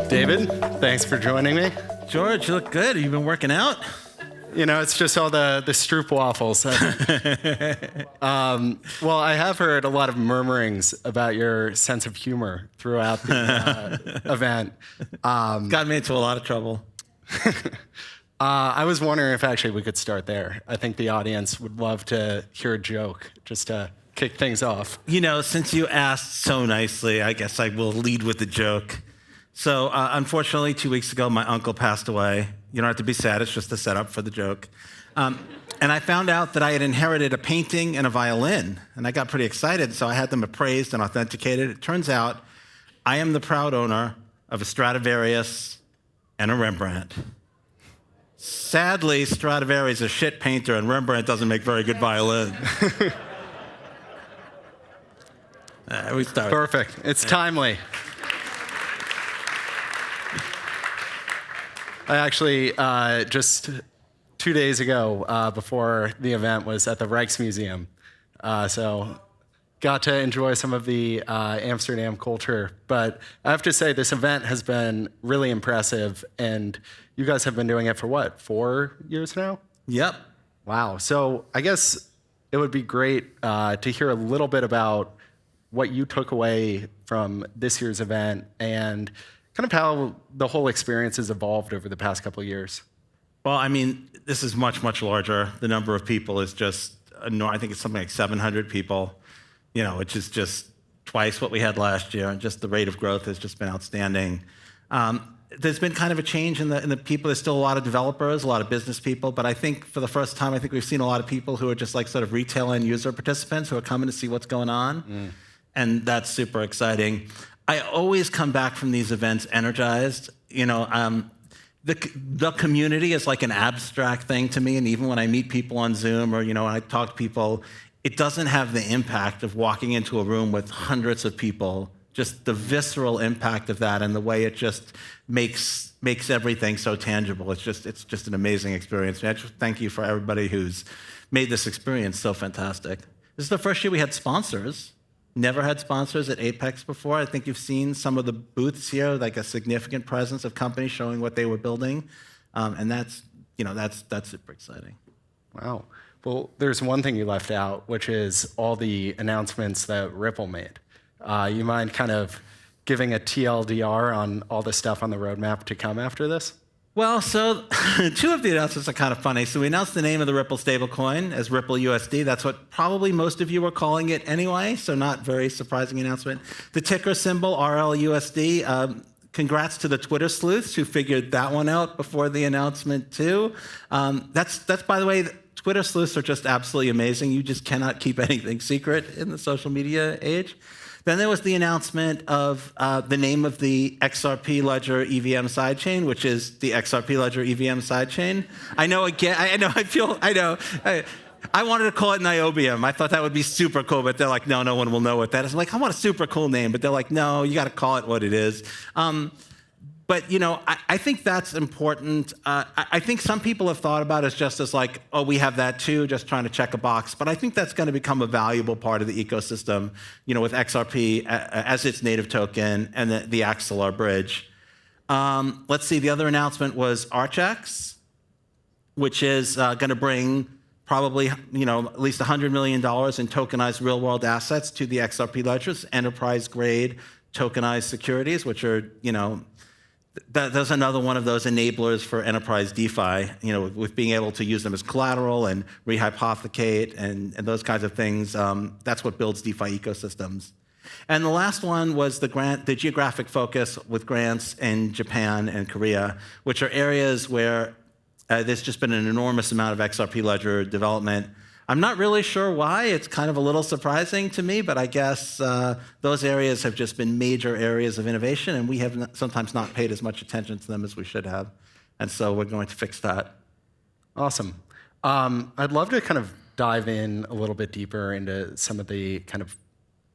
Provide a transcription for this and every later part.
David, thanks for joining me. George, you look good. You've been working out? You know, it's just all the Stroop waffles. Well, I have heard a lot of murmurings about your sense of humor throughout the event. Got me into a lot of trouble. I was wondering if actually we could start there. I think the audience would love to hear a joke just to kick things off. You know, since you asked so nicely, I guess I will lead with the joke. So unfortunately, 2 weeks ago, my uncle passed away. You don't have to be sad, it's just a setup for the joke. And I found out that I had inherited a painting and a violin, and I got pretty excited, so I had them appraised and authenticated. It turns out I am the proud owner of a Stradivarius and a Rembrandt. Sadly, Stradivarius is a shit painter, and Rembrandt doesn't make very good violin. We start. Perfect. It's timely. I actually, just 2 days ago, before the event, was at the Rijksmuseum. So got to enjoy some of the Amsterdam culture. But I have to say, this event has been really impressive. And you guys have been doing it for what, 4 years now? Yep. Wow. So I guess it would be great to hear a little bit about what you took away from this year's event and kind of how the whole experience has evolved over the past couple of years. Well, I mean, this is much, much larger. The number of people is just, I think it's something like 700 people, you know, which is just twice what we had last year. And just the rate of growth has just been outstanding. There's been kind of a change in the people. There's still a lot of developers, a lot of business people, but I think for the first time, I think we've seen a lot of people who are just like sort of retail end user participants who are coming to see what's going on. And that's super exciting. I always come back from these events energized. You know, the community is like an abstract thing to me, and even when I meet people on Zoom or, you know, when I talk to people, it doesn't have the impact of walking into a room with hundreds of people, just the visceral impact of that and the way it just makes everything so tangible. It's just an amazing experience. I just thank you for everybody who's made this experience so fantastic. This is the first year we had sponsors. Never had sponsors at Apex before. I think you've seen some of the booths here, like a significant presence of companies showing what they were building, and that's super exciting. Wow. Well, there's one thing you left out, which is all the announcements that Ripple made. You mind kind of giving a TLDR on all the stuff on the roadmap to come after this? Well, so two of the announcements are kind of funny. So we announced the name of the Ripple stablecoin as Ripple USD. That's what probably most of you were calling it anyway, so not very surprising announcement. The ticker symbol, RLUSD. Congrats to the Twitter sleuths who figured that one out before the announcement too. That's by the way, Twitter sleuths are just absolutely amazing. You just cannot keep anything secret in the social media age. Then there was the announcement of the name of the XRP Ledger EVM sidechain, which is the XRP Ledger EVM sidechain. I wanted to call it Niobium. I thought that would be super cool, but they're like, no one will know what that is. I'm like, I want a super cool name, but they're like, no, you got to call it what it is. But you know, I think that's important. I think some people have thought about it just as like, oh, we have that too, just trying to check a box. But I think that's going to become a valuable part of the ecosystem, you know, with XRP as its native token and the Axelar bridge. Let's see, the other announcement was Archex, which is going to bring probably, you know, at least $100 million in tokenized real-world assets to the XRP ledgers, enterprise-grade tokenized securities, which are, you know, there's another one of those enablers for enterprise DeFi, you know, with being able to use them as collateral and rehypothecate and those kinds of things. That's what builds DeFi ecosystems. And the last one was the geographic focus with grants in Japan and Korea, which are areas where there's just been an enormous amount of XRP Ledger development. I'm not really sure why. It's kind of a little surprising to me, but I guess those areas have just been major areas of innovation, and we have sometimes not paid as much attention to them as we should have. And so we're going to fix that. Awesome. I'd love to kind of dive in a little bit deeper into some of the kind of,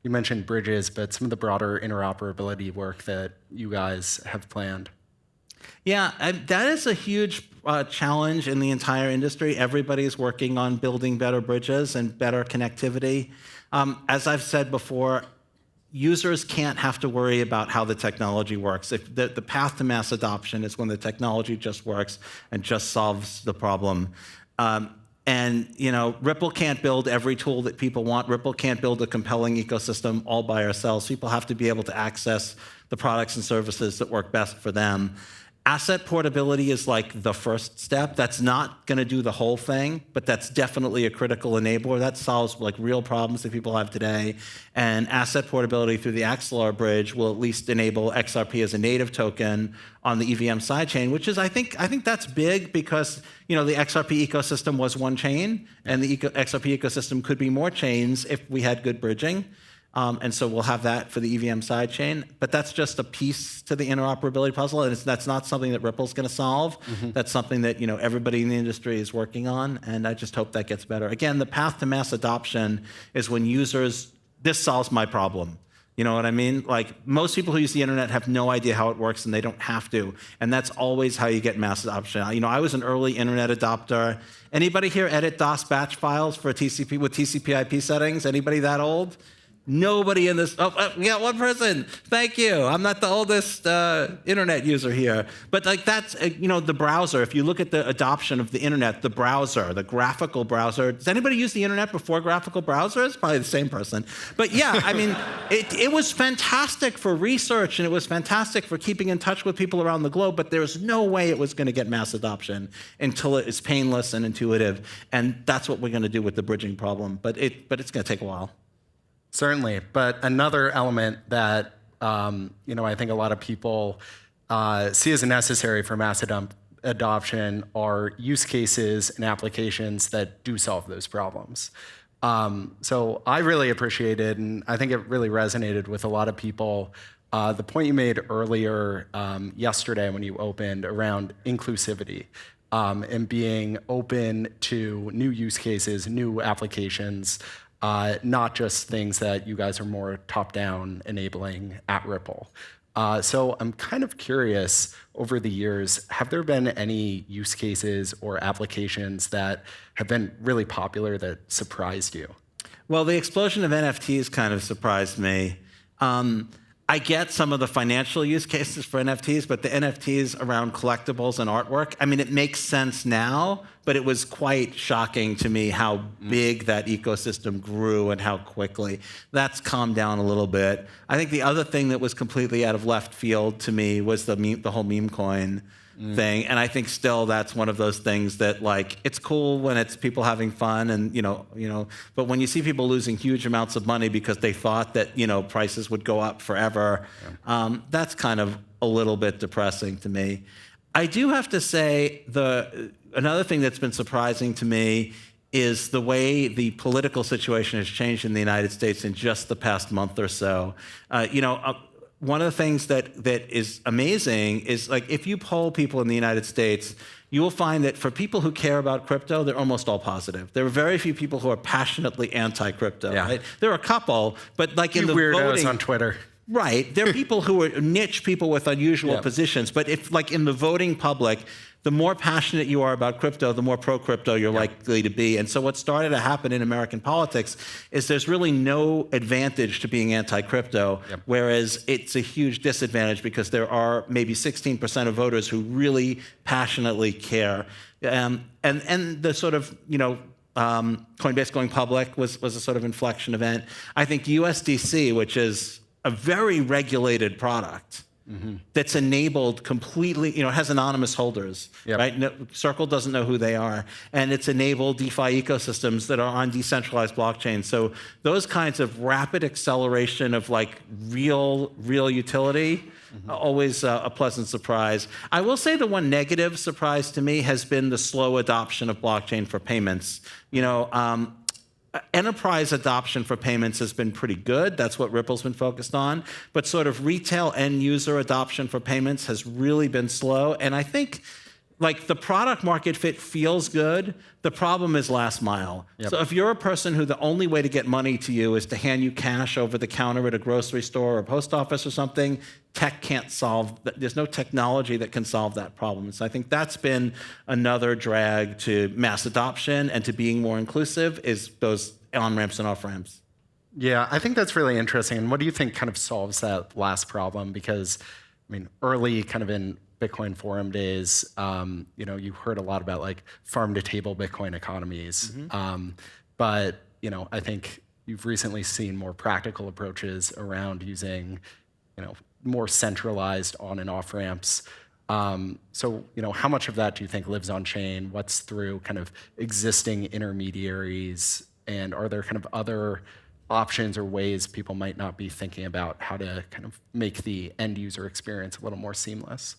you mentioned bridges, but some of the broader interoperability work that you guys have planned. Yeah, that is a huge challenge in the entire industry. Everybody is working on building better bridges and better connectivity. As I've said before, users can't have to worry about how the technology works. If the path to mass adoption is when the technology just works and just solves the problem. And Ripple can't build every tool that people want. Ripple can't build a compelling ecosystem all by ourselves. People have to be able to access the products and services that work best for them. Asset portability is like the first step. That's not going to do the whole thing, but that's definitely a critical enabler. That solves like real problems that people have today. And asset portability through the Axelar bridge will at least enable XRP as a native token on the EVM sidechain, which is I think that's big because the XRP ecosystem was one chain, and the XRP ecosystem could be more chains if we had good bridging. And so we'll have that for the EVM sidechain. But that's just a piece to the interoperability puzzle, and that's not something that Ripple's going to solve. That's something that everybody in the industry is working on, and I just hope that gets better. Again, the path to mass adoption is when users, this solves my problem. You know what I mean? Like most people who use the internet have no idea how it works, and they don't have to. And that's always how you get mass adoption. I was an early internet adopter. Anybody here edit DOS batch files for TCP with TCP/IP settings? Anybody that old? Nobody in this. Oh, we got one person. Thank you. I'm not the oldest internet user here, but like that's the browser. If you look at the adoption of the internet, the browser, the graphical browser. Does anybody use the internet before graphical browsers? Probably the same person. But yeah, I mean, it was fantastic for research and it was fantastic for keeping in touch with people around the globe. But there was no way it was going to get mass adoption until it is painless and intuitive. And that's what we're going to do with the bridging problem. But it's going to take a while. Certainly, but another element that I think a lot of people see as necessary for mass adoption are use cases and applications that do solve those problems. So I really appreciated, and I think it really resonated with a lot of people, the point you made earlier yesterday when you opened around inclusivity and being open to new use cases, new applications. Not just things that you guys are more top-down enabling at Ripple. So I'm kind of curious, over the years, have there been any use cases or applications that have been really popular that surprised you? Well, the explosion of NFTs kind of surprised me. I get some of the financial use cases for NFTs, but the NFTs around collectibles and artwork, I mean, it makes sense now, but it was quite shocking to me how big that ecosystem grew and how quickly. That's calmed down a little bit. I think the other thing that was completely out of left field to me was the whole meme coin thing, and I think still that's one of those things that like it's cool when it's people having fun and but when you see people losing huge amounts of money because they thought that prices would go up forever, that's kind of a little bit depressing to me. I do have to say another thing that's been surprising to me is the way the political situation has changed in the United States in just the past month or so. One of the things that is amazing is like if you poll people in the United States, you will find that for people who care about crypto, they're almost all positive. There are very few people who are passionately anti-crypto. Yeah. Right? There are a couple, but like in the weirdos voting on Twitter. Right. There are people who are niche people with unusual positions, but if like in the voting public, the more passionate you are about crypto, the more pro-crypto you're likely to be. And so what started to happen in American politics is there's really no advantage to being anti-crypto, whereas it's a huge disadvantage because there are maybe 16% of voters who really passionately care. And the sort of, Coinbase going public was a sort of inflection event. I think USDC, which is a very regulated product, that's enabled completely, has anonymous holders, right? No, Circle doesn't know who they are. And it's enabled DeFi ecosystems that are on decentralized blockchains. So those kinds of rapid acceleration of like real utility, always a pleasant surprise. I will say the one negative surprise to me has been the slow adoption of blockchain for payments. Enterprise adoption for payments has been pretty good. That's what Ripple's been focused on. But sort of retail end user adoption for payments has really been slow. And I think like the product market fit feels good. The problem is last mile. Yep. So if you're a person who the only way to get money to you is to hand you cash over the counter at a grocery store or post office or something, tech can't solve that. There's no technology that can solve that problem. So I think that's been another drag to mass adoption and to being more inclusive is those on-ramps and off-ramps. Yeah, I think that's really interesting. And what do you think kind of solves that last problem? Because, I mean, early kind of in Bitcoin forum days, you heard a lot about like farm-to-table Bitcoin economies. But, I think you've recently seen more practical approaches around using, more centralized on and off ramps. So, how much of that do you think lives on chain? What's through kind of existing intermediaries? And are there kind of other options or ways people might not be thinking about how to kind of make the end user experience a little more seamless?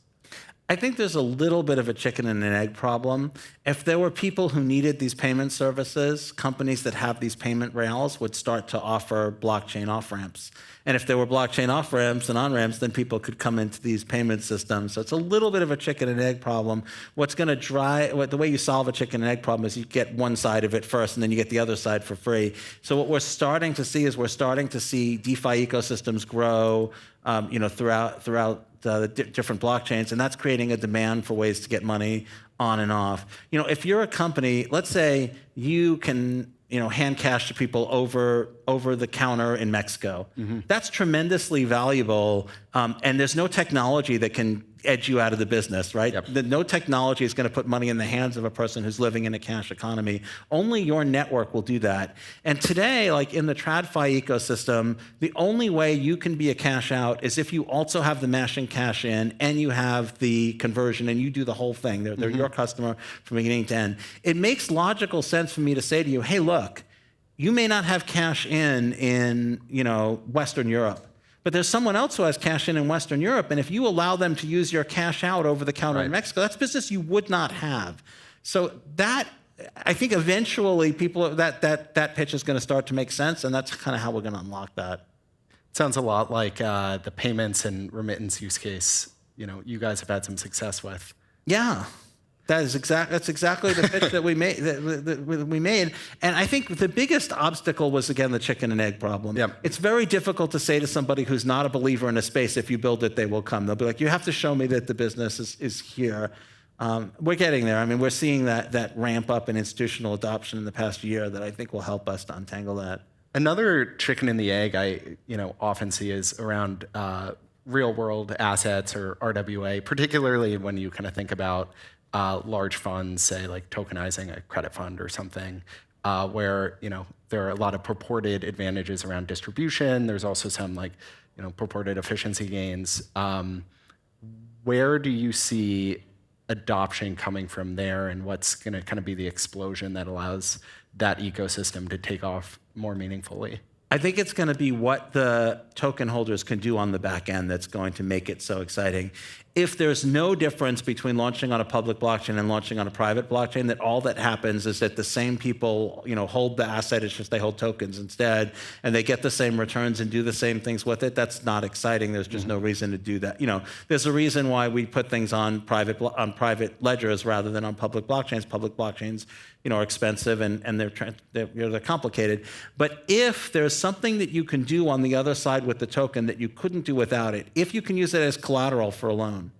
I think there's a little bit of a chicken and an egg problem. If there were people who needed these payment services, companies that have these payment rails would start to offer blockchain off-ramps. And if there were blockchain off-ramps and on-ramps, then people could come into these payment systems. So it's a little bit of a chicken and egg problem. What's going to the way you solve a chicken and egg problem is you get one side of it first, and then you get the other side for free. So what we're starting to see is DeFi ecosystems grow, throughout the different blockchains, and that's creating a demand for ways to get money on and off. If you're a company, let's say you can hand cash to people over the counter in Mexico. That's tremendously valuable, and there's no technology that can edge you out of the business, right? Yep. No technology is going to put money in the hands of a person who's living in a cash economy. Only your network will do that. And today, like in the TradFi ecosystem, the only way you can be a cash out is if you also have the mashing cash in and you have the conversion and you do the whole thing. They're your customer from beginning to end. It makes logical sense for me to say to you, hey, look, you may not have cash in Western Europe, but there's someone else who has cash in Western Europe, and if you allow them to use your cash out over the counter in Mexico, that's business you would not have. So that, I think eventually that pitch is going to start to make sense, and that's kind of how we're going to unlock that. It sounds a lot like the payments and remittance use case, you guys have had some success with. Yeah. That's exactly the pitch that we made. And I think the biggest obstacle was, again, the chicken and egg problem. Yep. It's very difficult to say to somebody who's not a believer in a space, if you build it, they will come. They'll be like, you have to show me that the business is here. We're getting there. I mean, we're seeing that ramp up in institutional adoption in the past year that I think will help us to untangle that. Another chicken and the egg I often see is around real world assets or RWA, particularly when you kind of think about large funds, say like tokenizing a credit fund or something, where there are a lot of purported advantages around distribution. There's also some purported efficiency gains. Where do you see adoption coming from there, and what's going to kind of be the explosion that allows that ecosystem to take off more meaningfully? I think it's going to be what the token holders can do on the back end that's going to make it so exciting. If there's no difference between launching on a public blockchain and launching on a private blockchain, that all that happens is that the same people, hold the asset, it's just they hold tokens instead, and they get the same returns and do the same things with it. That's not exciting. There's just no reason to do that. There's a reason why we put things on private ledgers rather than on public blockchains. Public blockchains, are expensive and they're complicated. But if there's something that you can do on the other side with the token that you couldn't do without it, if you can use it as collateral for a loan,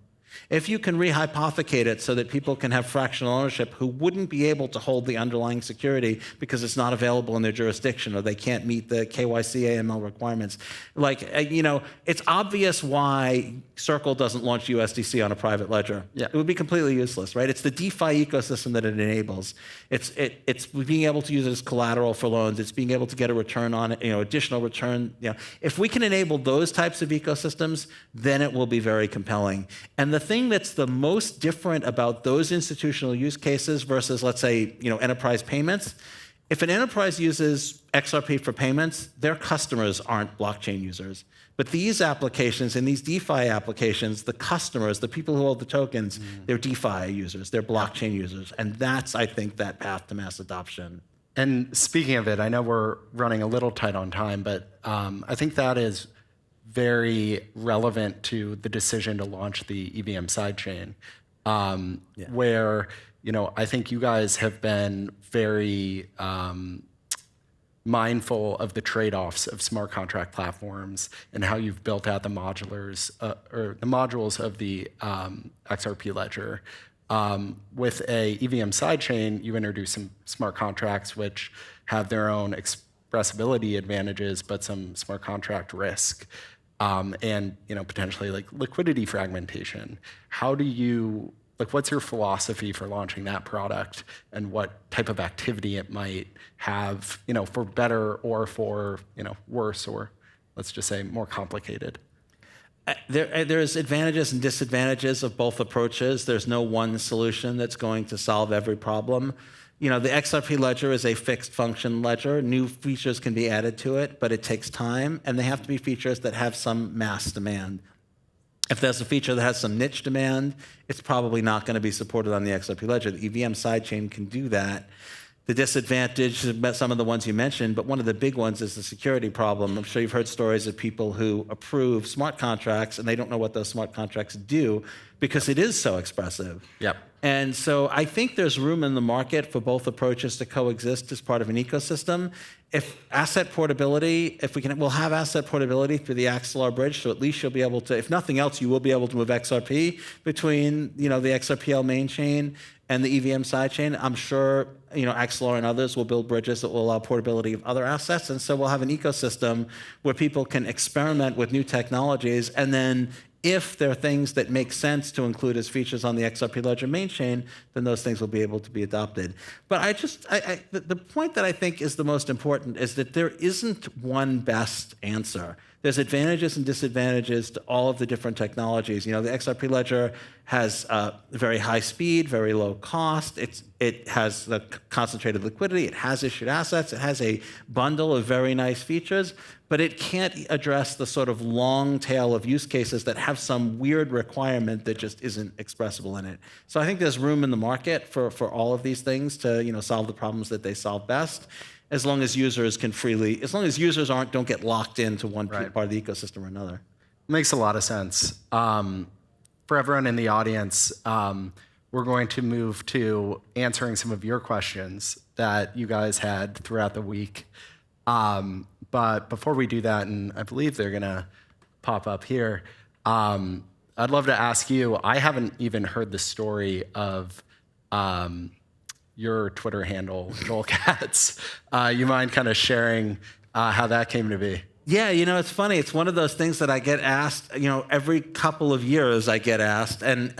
if you can rehypothecate it so that people can have fractional ownership who wouldn't be able to hold the underlying security because it's not available in their jurisdiction or they can't meet the KYC AML requirements. It's obvious why Circle doesn't launch USDC on a private ledger. Yeah. It would be completely useless, right? It's the DeFi ecosystem that it enables. It's being able to use it as collateral for loans. It's being able to get a return on it, additional return. If we can enable those types of ecosystems, then it will be very compelling. And the thing that's the most different about those institutional use cases versus, let's say, enterprise payments, if an enterprise uses XRP for payments, their customers aren't blockchain users. But these applications and these DeFi applications, the customers, the people who hold the tokens, they're DeFi users, they're blockchain users. And that's, I think, that path to mass adoption. And speaking of it, I know we're running a little tight on time, but I think that is very relevant to the decision to launch the EVM sidechain. where, I think you guys have been very mindful of the trade-offs of smart contract platforms and how you've built out the modulars or the modules of the XRP Ledger. With a EVM sidechain, you introduce some smart contracts which have their own expressibility advantages, but some smart contract risk, and potentially like liquidity fragmentation. How do you what's your philosophy for launching that product, and what type of activity it might have, for better or for worse, or let's just say more complicated? There's advantages and disadvantages of both approaches. There's no one solution that's going to solve every problem. The XRP Ledger is a fixed function ledger. New features can be added to it, but it takes time, and they have to be features that have some mass demand. If there's a feature that has some niche demand, it's probably not going to be supported on the XRP Ledger. The EVM sidechain can do that. The disadvantage is some of the ones you mentioned, but one of the big ones is the security problem. I'm sure you've heard stories of people who approve smart contracts and they don't know what those smart contracts do because it is so expressive. Yep. And so I think there's room in the market for both approaches to coexist as part of an ecosystem. If asset portability, we'll have asset portability through the Axelar bridge, so at least you'll be able to, if nothing else, you will be able to move XRP between the XRPL main chain and the EVM sidechain. I'm sure Axelar and others will build bridges that will allow portability of other assets, and so we'll have an ecosystem where people can experiment with new technologies, and then if there are things that make sense to include as features on the XRP Ledger main chain, then those things will be able to be adopted. But the point that I think is the most important is that there isn't one best answer. There's advantages and disadvantages to all of the different technologies. The XRP Ledger has very high speed, very low cost. It has the concentrated liquidity. It has issued assets. It has a bundle of very nice features, but it can't address the sort of long tail of use cases that have some weird requirement that just isn't expressible in it. So I think there's room in the market for all of these things to solve the problems that they solve best, as long as users don't get locked into one part of the ecosystem or another. Makes a lot of sense. For everyone in the audience, we're going to move to answering some of your questions that you guys had throughout the week. But before we do that, and I believe they're going to pop up here, I'd love to ask you, I haven't even heard the story of your Twitter handle, Joel Katz. You mind kind of sharing how that came to be? Yeah, it's funny. It's one of those things that I get asked, every couple of years I get asked. And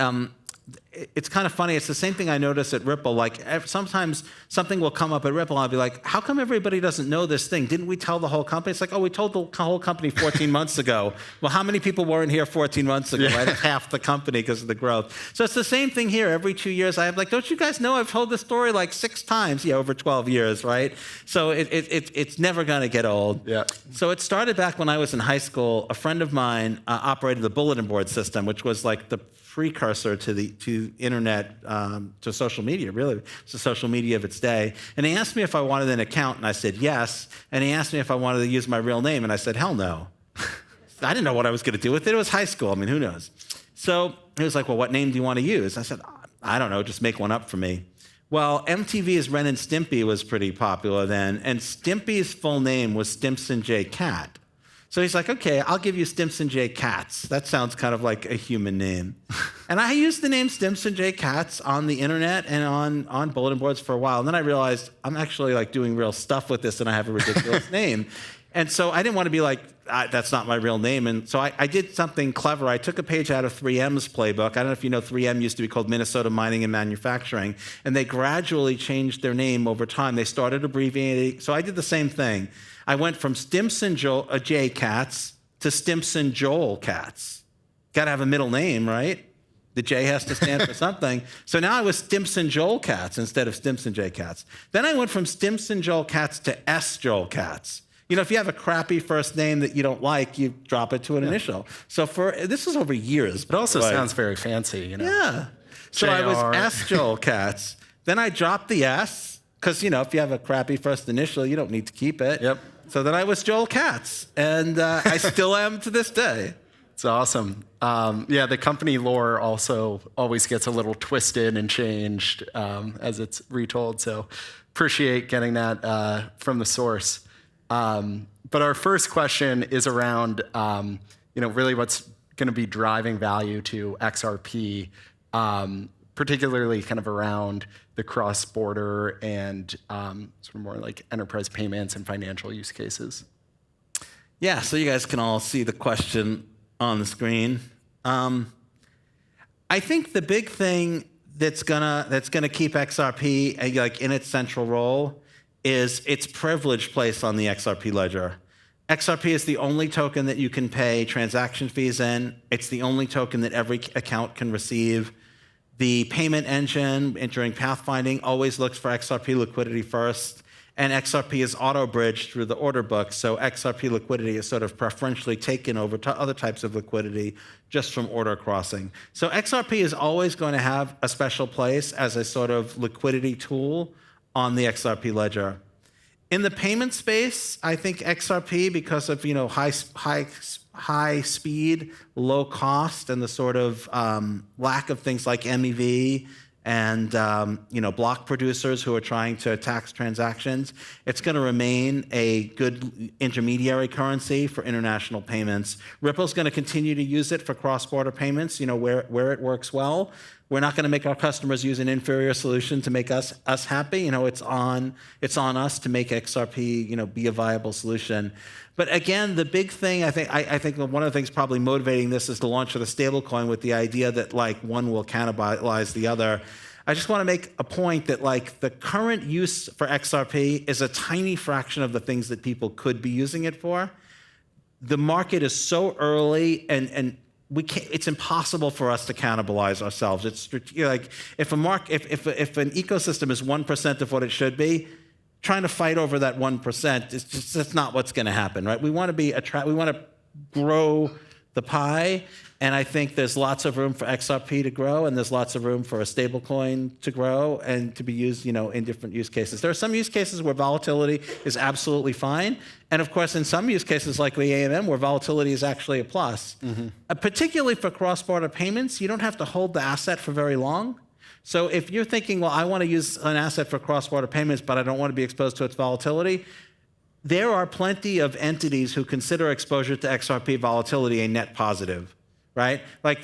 it's kind of funny. It's the same thing I notice at Ripple. Sometimes something will come up at Ripple, and I'll be like, how come everybody doesn't know this thing? Didn't we tell the whole company? It's like, oh, we told the whole company 14 months ago. Well, how many people weren't here 14 months ago? Yeah. Right? Half the company because of the growth. So it's the same thing here. Every 2 years, I have don't you guys know I've told this story 6 times? Yeah, over 12 years, right? So it's never going to get old. Yeah. So it started back when I was in high school. A friend of mine operated the bulletin board system, which was the precursor to internet, to social media, really. It's the social media of its day. And he asked me if I wanted an account, and I said yes. And he asked me if I wanted to use my real name, and I said, hell no. I didn't know what I was going to do with it. It was high school. I mean, who knows? So he was like, well, what name do you want to use? I said, I don't know, just make one up for me. Well, MTV's Ren and Stimpy was pretty popular then, and Stimpy's full name was Stimpson J. Cat. So he's like, okay, I'll give you Stimpson J. Katz. That sounds kind of like a human name. And I used the name Stimpson J. Katz on the internet and on bulletin boards for a while. And then I realized I'm actually doing real stuff with this and I have a ridiculous name. And so I didn't want to be that's not my real name. And so I did something clever. I took a page out of 3M's playbook. I don't know if you know 3M used to be called Minnesota Mining and Manufacturing. And they gradually changed their name over time. They started abbreviating. So I did the same thing. I went from Stimpson J. Katz to Stimpson Joel Katz. Got to have a middle name, right? The J has to stand for something. So now I was Stimpson Joel Katz instead of Stimpson J. Katz. Then I went from Stimpson Joel Katz to S. Joel Katz. If you have a crappy first name that you don't like, you drop it to an initial. So this was over years. It also sounds very fancy, Yeah. So I was S. Joel Katz. Then I dropped the S, because, if you have a crappy first initial, you don't need to keep it. Yep. So then I was Joel Katz, and I still am to this day. It's It's awesome. Yeah, the company lore also always gets a little twisted and changed as it's retold. So appreciate getting that from the source. But our first question is around, really what's going to be driving value to XRP, particularly kind of around the cross-border and sort of more like enterprise payments and financial use cases. Yeah, so you guys can all see the question on the screen. I think the big thing that's gonna keep XRP like in its central role is its privileged place on the XRP ledger. XRP is the only token that you can pay transaction fees in. It's the only token that every account can receive. The payment engine entering pathfinding always looks for XRP liquidity first. And XRP is auto-bridged through the order book, so XRP liquidity is sort of preferentially taken over to other types of liquidity just from order crossing. So XRP is always going to have a special place as a sort of liquidity tool on the XRP ledger. In the payment space, I think XRP, because of high speed, low cost, and the sort of lack of things like MEV and block producers who are trying to tax transactions, it's going to remain a good intermediary currency for international payments. Ripple's going to continue to use it for cross-border payments, where it works well. We're not going to make our customers use an inferior solution to make us happy. It's on us to make XRP be a viable solution. But again, the big thing I think one of the things probably motivating this is the launch of the stablecoin with the idea that one will cannibalize the other. I just want to make a point that the current use for XRP is a tiny fraction of the things that people could be using it for. The market is so early and it's impossible for us to cannibalize ourselves. It's if an ecosystem is 1% of what it should be, trying to fight over that 1%, that's not what's going to happen, right? We want to grow the pie, and I think there's lots of room for XRP to grow, and there's lots of room for a stablecoin to grow and to be used, in different use cases. There are some use cases where volatility is absolutely fine, and of course, in some use cases like the AMM, where volatility is actually a plus. Mm-hmm. Particularly for cross-border payments, you don't have to hold the asset for very long. So if you're thinking, well, I want to use an asset for cross-border payments, but I don't want to be exposed to its volatility, there are plenty of entities who consider exposure to XRP volatility a net positive, right?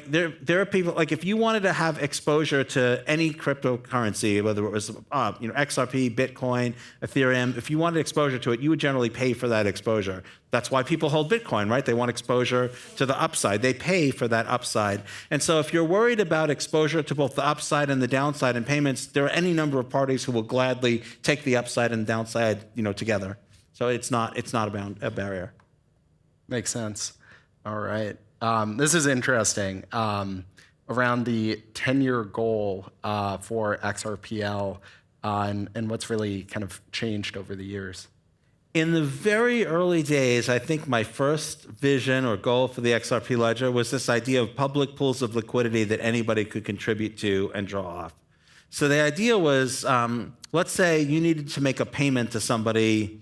There are people, if you wanted to have exposure to any cryptocurrency, whether it was XRP, Bitcoin, Ethereum, if you wanted exposure to it, you would generally pay for that exposure. That's why people hold Bitcoin, right? They want exposure to the upside. They pay for that upside. And so if you're worried about exposure to both the upside and the downside in payments, there are any number of parties who will gladly take the upside and downside, together. So it's not a barrier. Makes sense. All right. This is interesting. Around the 10-year goal for XRPL and what's really kind of changed over the years. In the very early days, I think my first vision or goal for the XRP ledger was this idea of public pools of liquidity that anybody could contribute to and draw off. So the idea was, let's say you needed to make a payment to somebody,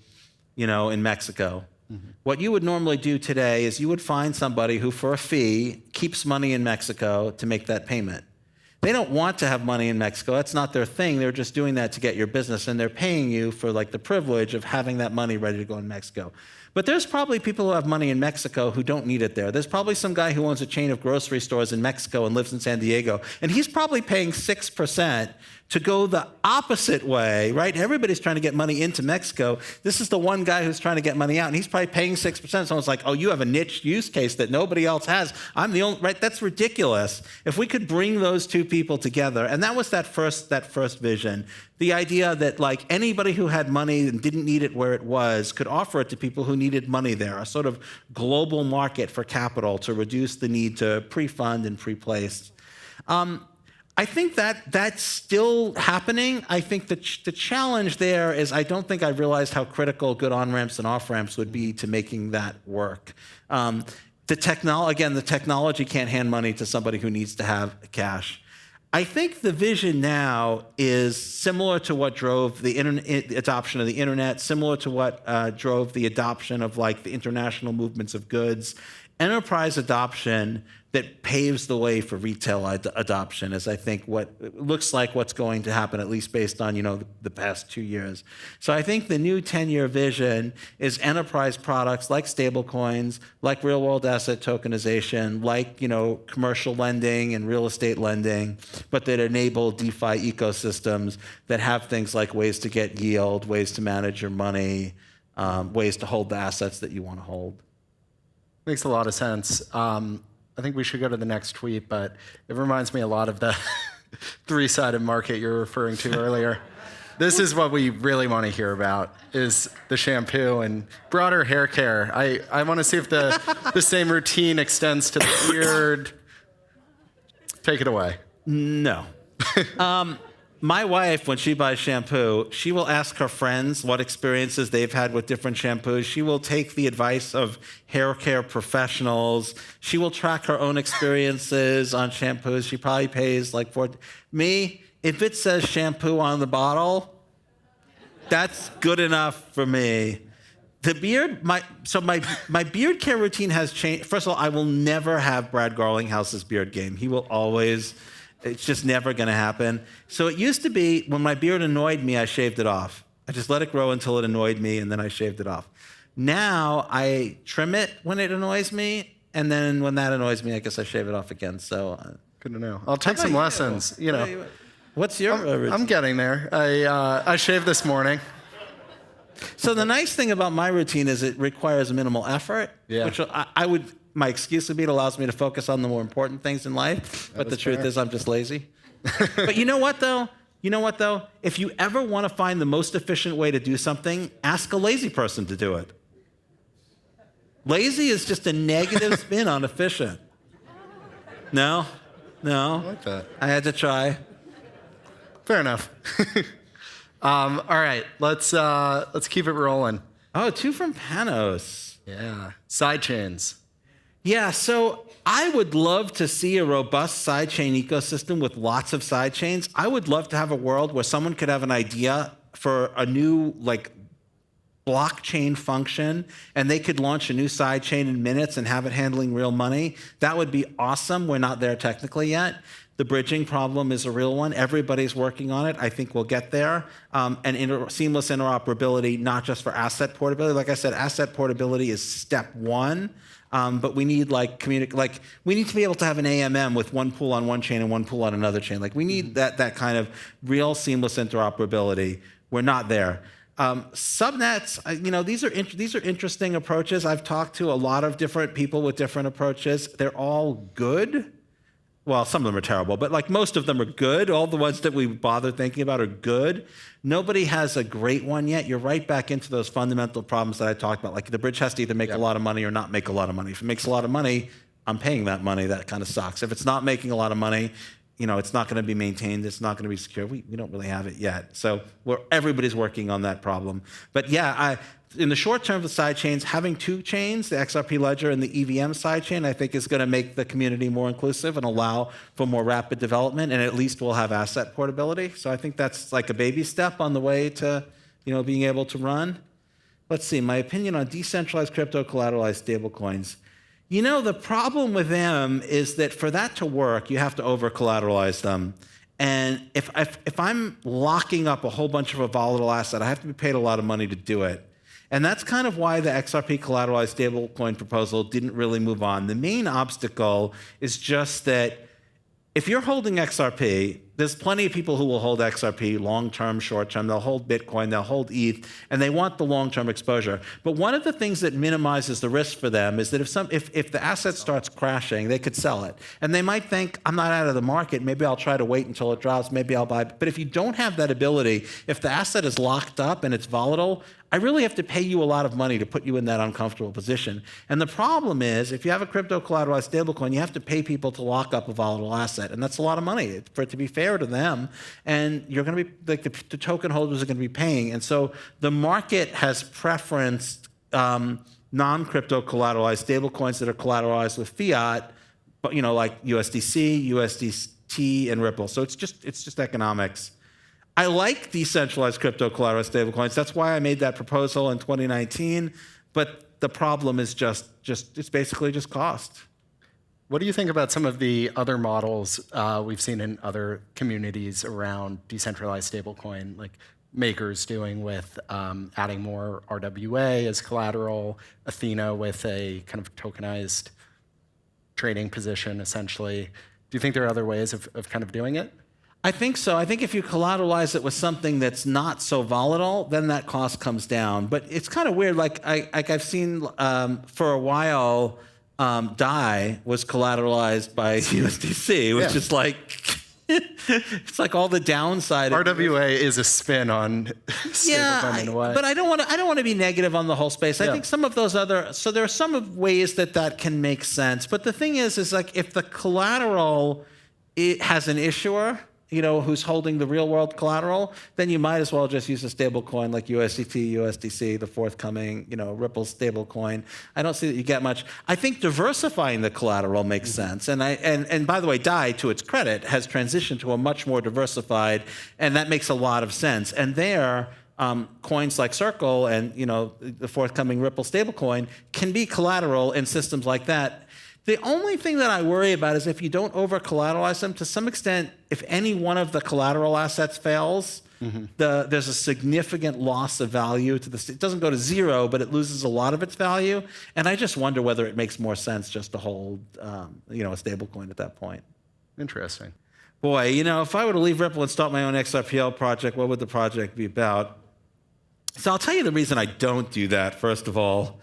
in Mexico. Mm-hmm. What you would normally do today is you would find somebody who, for a fee, keeps money in Mexico to make that payment. They don't want to have money in Mexico. That's not their thing. They're just doing that to get your business, and they're paying you for the privilege of having that money ready to go in Mexico. But there's probably people who have money in Mexico who don't need it there. There's probably some guy who owns a chain of grocery stores in Mexico and lives in San Diego, and he's probably paying 6% to go the opposite way, right? Everybody's trying to get money into Mexico. This is the one guy who's trying to get money out, and he's probably paying 6%. Someone's like, oh, you have a niche use case that nobody else has. I'm the only, right? That's ridiculous. If we could bring those two people together, and that was that first vision, the idea that anybody who had money and didn't need it where it was could offer it to people who needed money there, a sort of global market for capital to reduce the need to pre-fund and pre-place. I think that's still happening. I think the challenge there is I don't think I realized how critical good on-ramps and off-ramps would be to making that work. The technology can't hand money to somebody who needs to have cash. I think the vision now is similar to what drove the adoption of the internet, similar to what drove the adoption of the international movements of goods. enterprise adoption that paves the way for retail adoption is, I think, what looks like what's going to happen, at least based on, the past 2 years. So I think the new 10-year vision is enterprise products like stablecoins, like real-world asset tokenization, like, commercial lending and real estate lending, but that enable DeFi ecosystems that have things like ways to get yield, ways to manage your money, ways to hold the assets that you want to hold. Makes a lot of sense. I think we should go to the next tweet, but it reminds me a lot of the three-sided market you're referring to earlier. This is what we really want to hear about, is the shampoo and broader hair care. I want to see if the same routine extends to the beard. Take it away. No. My wife, when she buys shampoo, she will ask her friends what experiences they've had with different shampoos. She will take the advice of hair care professionals. She will track her own experiences on shampoos. She probably pays like me, if it says shampoo on the bottle, that's good enough for me. The beard, my beard care routine has changed. First of all, I will never have Brad Garlinghouse's beard game. He will always... It's just never going to happen. So it used to be when my beard annoyed me, I shaved it off. I just let it grow until it annoyed me, and then I shaved it off. Now I trim it when it annoys me, and then when that annoys me, I guess I shave it off again. So good to know. I'll take some lessons. What's your routine? I'm getting there. I shaved this morning. So the nice thing about my routine is it requires minimal effort, which my excuse would be it allows me to focus on the more important things in life. But the truth is I'm just lazy. But you know what, though? If you ever want to find the most efficient way to do something, ask a lazy person to do it. Lazy is just a negative spin on efficient. No. I like that. I had to try. Fair enough. All right, let's keep it rolling. Oh, 2 from Panos. Yeah, Sidechains. Yeah, so I would love to see a robust sidechain ecosystem with lots of sidechains. I would love to have a world where someone could have an idea for a new blockchain function, and they could launch a new sidechain in minutes and have it handling real money. That would be awesome. We're not there technically yet. The bridging problem is a real one. Everybody's working on it. I think we'll get there. And seamless interoperability, not just for asset portability. Like I said, asset portability is step 1. But we need we need to be able to have an AMM with one pool on one chain and one pool on another chain. We need that kind of real seamless interoperability. We're not there. Subnets, these are interesting approaches. I've talked to a lot of different people with different approaches. They're all good. Well, some of them are terrible, but most of them are good. All the ones that we bother thinking about are good. Nobody has a great one yet. You're right back into those fundamental problems that I talked about. The bridge has to either make a lot of money or not make a lot of money. If it makes a lot of money, I'm paying that money. That kind of sucks. If it's not making a lot of money, it's not going to be maintained. It's not going to be secure. We don't really have it yet. So everybody's working on that problem. But yeah, in the short term for sidechains, having 2 chains, the XRP Ledger and the EVM sidechain, I think is going to make the community more inclusive and allow for more rapid development, and at least we'll have asset portability. So I think that's a baby step on the way to being able to run. Let's see, my opinion on decentralized crypto collateralized stablecoins. The problem with them is that for that to work, you have to over-collateralize them. And if I'm locking up a whole bunch of a volatile asset, I have to be paid a lot of money to do it. And that's kind of why the XRP collateralized stablecoin proposal didn't really move on. The main obstacle is just that if you're holding XRP, there's plenty of people who will hold XRP long-term, short-term. They'll hold Bitcoin, they'll hold ETH, and they want the long-term exposure. But one of the things that minimizes the risk for them is that if the asset starts crashing, they could sell it. And they might think, I'm not out of the market. Maybe I'll try to wait until it drops. Maybe I'll buy. But if you don't have that ability, if the asset is locked up and it's volatile, I really have to pay you a lot of money to put you in that uncomfortable position. And the problem is, if you have a crypto collateralized stablecoin, you have to pay people to lock up a volatile asset. And that's a lot of money for it to be fair to them. And you're going to be, the token holders are going to be paying. And so the market has preferenced non-crypto collateralized stablecoins that are collateralized with fiat, but like USDC, USDT, and Ripple. So it's just economics. I like decentralized crypto collateralized stablecoins. That's why I made that proposal in 2019. but the problem is it's basically just cost. What do you think about some of the other models we've seen in other communities around decentralized stablecoin, like Maker's doing with adding more RWA as collateral, Athena with a kind of tokenized trading position, essentially. Do you think there are other ways of kind of doing it? I think so. I think if you collateralize it with something that's not so volatile, then that cost comes down. But it's kind of weird. Like I've seen for a while, DAI was collateralized by USDC, which is like it's like all the downside. RWA is a spin on stablecoin in a way. But I don't want to be negative on the whole space. I think some of those so there are some of ways that can make sense. But the thing is like if the collateral has an issuer, who's holding the real world collateral, then you might as well just use a stable coin like USDT, USDC, the forthcoming, Ripple stable coin. I don't see that you get much. I think diversifying the collateral makes sense. And by the way, DAI, to its credit, has transitioned to a much more diversified, and that makes a lot of sense. And there, coins like Circle and, the forthcoming Ripple stablecoin can be collateral in systems like that. The only thing that I worry about is if you don't over-collateralize them, to some extent, if any one of the collateral assets fails, there's a significant loss of value to it doesn't go to zero, but it loses a lot of its value. And I just wonder whether it makes more sense just to hold, a stable coin at that point. Interesting. Boy, if I were to leave Ripple and start my own XRPL project, what would the project be about? So I'll tell you the reason I don't do that, first of all.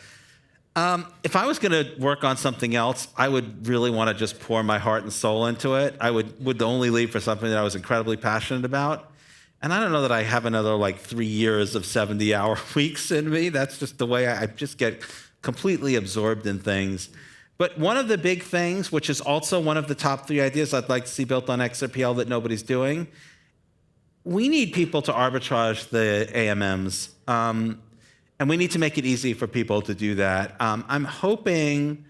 If I was going to work on something else, I would really want to just pour my heart and soul into it. I would only leave for something that I was incredibly passionate about. And I don't know that I have another 3 years of 70-hour weeks in me. That's just the way I just get completely absorbed in things. But one of the big things, which is also one of the top 3 ideas I'd like to see built on XRPL that nobody's doing, we need people to arbitrage the AMMs. And we need to make it easy for people to do that. I'm hoping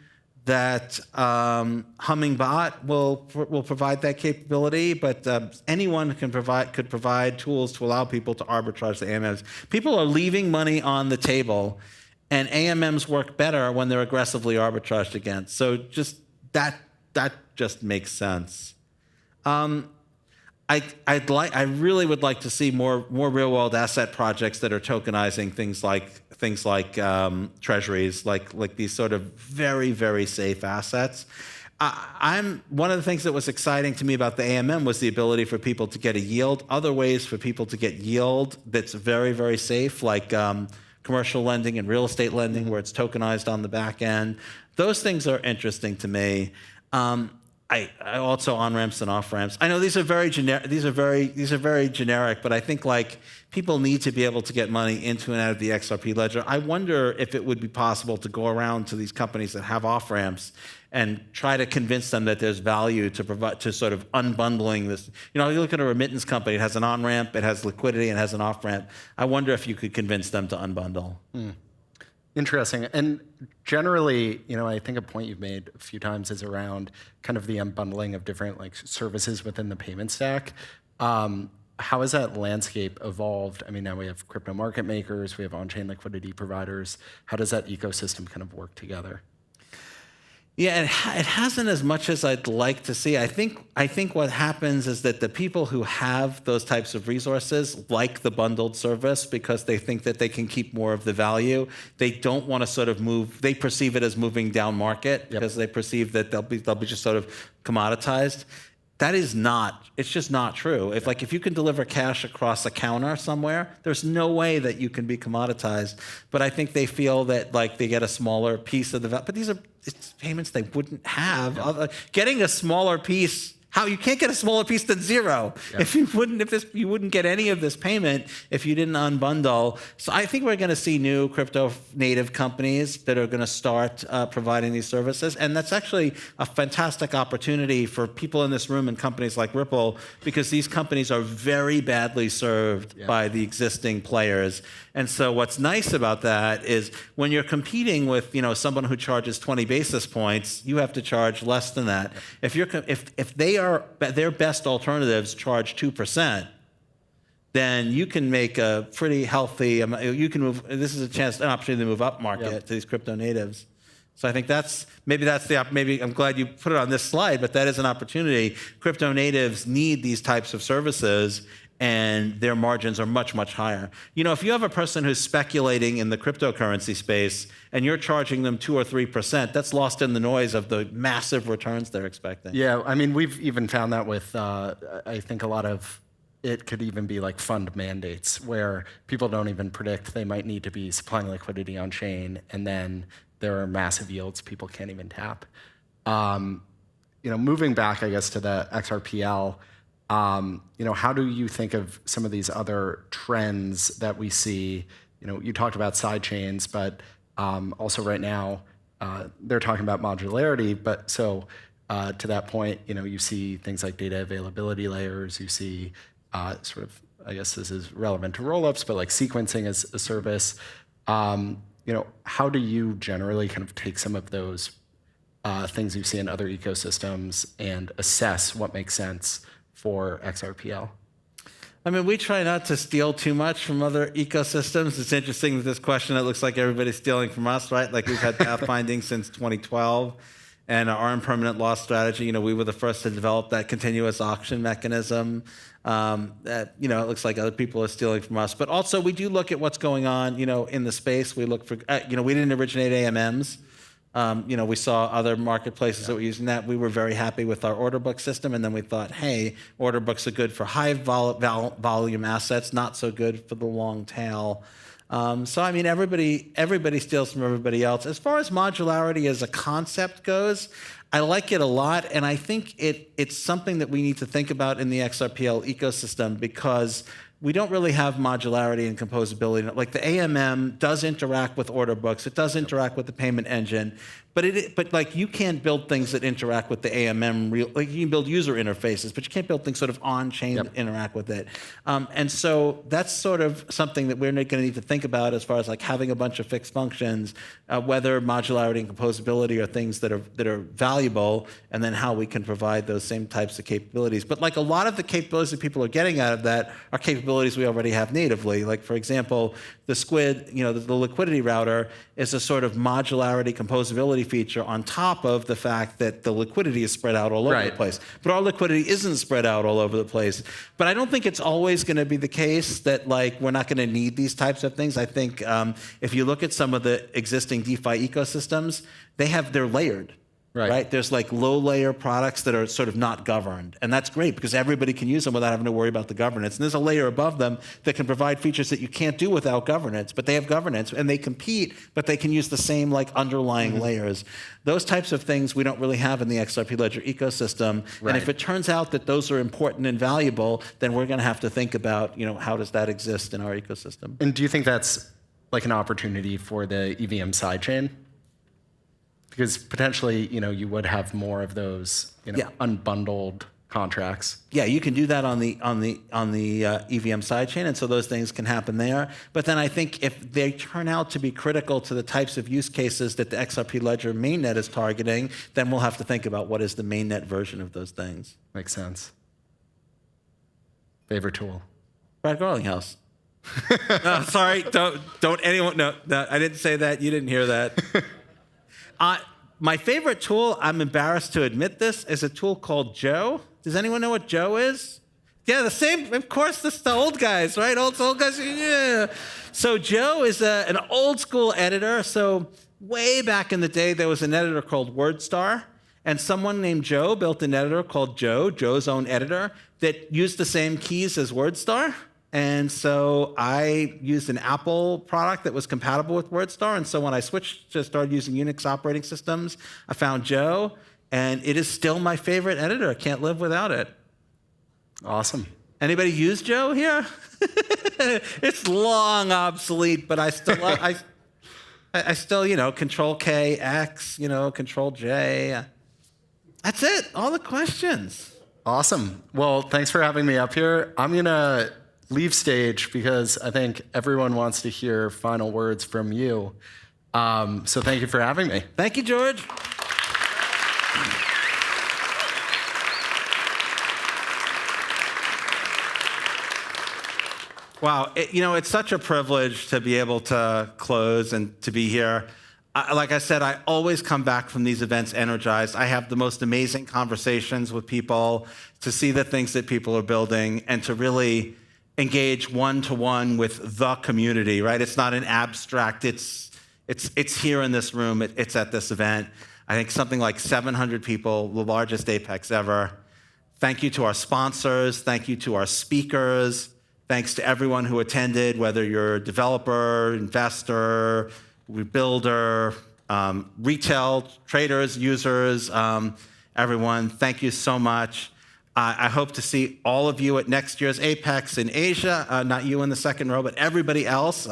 that Hummingbot will provide that capability, but anyone could provide tools to allow people to arbitrage the AMMs. People are leaving money on the table, and AMMs work better when they're aggressively arbitraged against. So just that just makes sense. I really would like to see more real world asset projects that are tokenizing things like treasuries, like these sort of very, very safe assets. One of the things that was exciting to me about the AMM was the ability for people to get a yield. Other ways for people to get yield that's very, very safe, like commercial lending and real estate lending, where it's tokenized on the back end. Those things are interesting to me. I also on-ramps and off-ramps. I know these are very generic. These are very generic, but I think people need to be able to get money into and out of the XRP ledger. I wonder if it would be possible to go around to these companies that have off-ramps and try to convince them that there's value to provide to sort of unbundling this. You look at a remittance company; it has an on-ramp, it has liquidity, and has an off-ramp. I wonder if you could convince them to unbundle. Interesting. And generally, I think a point you've made a few times is around kind of the unbundling of different services within the payment stack. How has that landscape evolved? I mean, now we have crypto market makers, we have on-chain liquidity providers. How does that ecosystem kind of work together? Yeah, it hasn't as much as I'd like to see. I think what happens is that the people who have those types of resources like the bundled service because they think that they can keep more of the value. They don't want to sort of move. They perceive it as moving down market because they perceive that they'll be just sort of commoditized. That is not. It's just not true. If you can deliver cash across a counter somewhere, there's no way that you can be commoditized. But I think they feel that they get a smaller piece of the value. But it's payments they wouldn't have. Getting a smaller piece. How you can't get a smaller piece than zero. Yeah. You wouldn't get any of this payment if you didn't unbundle. So I think we're going to see new crypto native companies that are going to start providing these services, and that's actually a fantastic opportunity for people in this room and companies like Ripple, because these companies are very badly served by the existing players. And so what's nice about that is when you're competing with someone who charges 20 basis points, you have to charge less than that. If their best alternatives charge 2%, then you can make a pretty healthy, you can move, this is an opportunity to move up market to these crypto natives. So I think maybe I'm glad you put it on this slide, but that is an opportunity. Crypto natives need these types of services, and their margins are much, much higher. If you have a person who's speculating in the cryptocurrency space and you're charging them 2 or 3%, that's lost in the noise of the massive returns they're expecting. Yeah, I mean, we've even found that with, I think a lot of it could even be like fund mandates where people don't even predict they might need to be supplying liquidity on chain, and then there are massive yields people can't even tap. Moving back, I guess, to the XRPL, how do you think of some of these other trends that we see? You talked about sidechains, but also right now they're talking about modularity. But so to that point, you see things like data availability layers. You see sort of, I guess this is relevant to rollups, but like sequencing as a service. How do you generally kind of take some of those things you see in other ecosystems and assess what makes sense for XRPL? I mean, we try not to steal too much from other ecosystems. It's interesting with this question. It looks like everybody's stealing from us, right? Like we've had pathfinding since 2012, and our impermanent loss strategy. We were the first to develop that continuous auction mechanism. That it looks like other people are stealing from us. But also, we do look at what's going on, in the space. We look for, we didn't originate AMMs. We saw other marketplaces that were using that. We were very happy with our order book system, and then we thought, hey, order books are good for high volume assets, not so good for the long tail. So I mean, everybody steals from everybody else. As far as modularity as a concept goes, I like it a lot, and I think it's something that we need to think about in the XRPL ecosystem, because we don't really have modularity and composability. Like the AMM does interact with order books, it does interact with the payment engine, but like you can't build things that interact with the AMM. Like you can build user interfaces, but you can't build things sort of on-chain that interact with it. And so that's sort of something that we're going to need to think about as far as like having a bunch of fixed functions, whether modularity and composability are things that are valuable, and then how we can provide those same types of capabilities. But like a lot of the capabilities that people are getting out of that are capabilities we already have natively. Like for example, the Squid, the liquidity router is a sort of modularity composability feature on top of the fact that the liquidity is spread out all over the place. But our liquidity isn't spread out all over the place. But I don't think it's always going to be the case that like we're not going to need these types of things. I think if you look at some of the existing DeFi ecosystems, they're layered. Right? There's like low layer products that are sort of not governed. And that's great because everybody can use them without having to worry about the governance. And there's a layer above them that can provide features that you can't do without governance, but they have governance and they compete, but they can use the same like underlying layers. Those types of things we don't really have in the XRP Ledger ecosystem. And if it turns out that those are important and valuable, then we're going to have to think about, how does that exist in our ecosystem? And do you think that's like an opportunity for the EVM sidechain? Because potentially, you would have more of those, unbundled contracts. Yeah, you can do that on the EVM sidechain, and so those things can happen there. But then I think if they turn out to be critical to the types of use cases that the XRP Ledger mainnet is targeting, then we'll have to think about what is the mainnet version of those things. Makes sense. Favorite tool? Brad Garlinghouse. No, sorry, don't anyone. No, I didn't say that. You didn't hear that. My favorite tool, I'm embarrassed to admit this, is a tool called Joe. Does anyone know what Joe is? Yeah, the same, of course, this is the old guys, right? Old guys, yeah. So Joe is an old school editor. So way back in the day, there was an editor called WordStar, and someone named Joe built an editor called Joe's own editor, that used the same keys as WordStar. And so I used an Apple product that was compatible with WordStar. And so when I switched to start using Unix operating systems, I found Joe, and it is still my favorite editor. I can't live without it. Awesome. Anybody use Joe here? It's long obsolete, but I still, Control K, X, Control J. That's it. All the questions. Awesome. Well, thanks for having me up here. I'm going to leave stage because I think everyone wants to hear final words from you. So thank you for having me. Thank you, George. Wow, it's such a privilege to be able to close and to be here. Like I said, I always come back from these events energized. I have the most amazing conversations with people, to see the things that people are building, and to really engage one-to-one with the community, right? It's not an abstract, it's here in this room, it's at this event. I think something like 700 people, the largest Apex ever. Thank you to our sponsors, thank you to our speakers, thanks to everyone who attended, whether you're a developer, investor, builder, retail, traders, users, everyone, thank you so much. I hope to see all of you at next year's Apex in Asia, not you in the second row, but everybody else.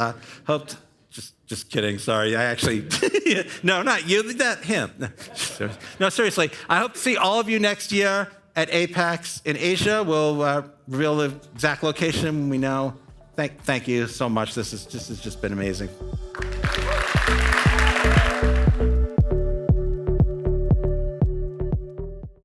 Just kidding, sorry, I actually, no, not you, him. No, seriously, I hope to see all of you next year at Apex in Asia. We'll reveal the exact location when we know. Thank you so much. This has just been amazing.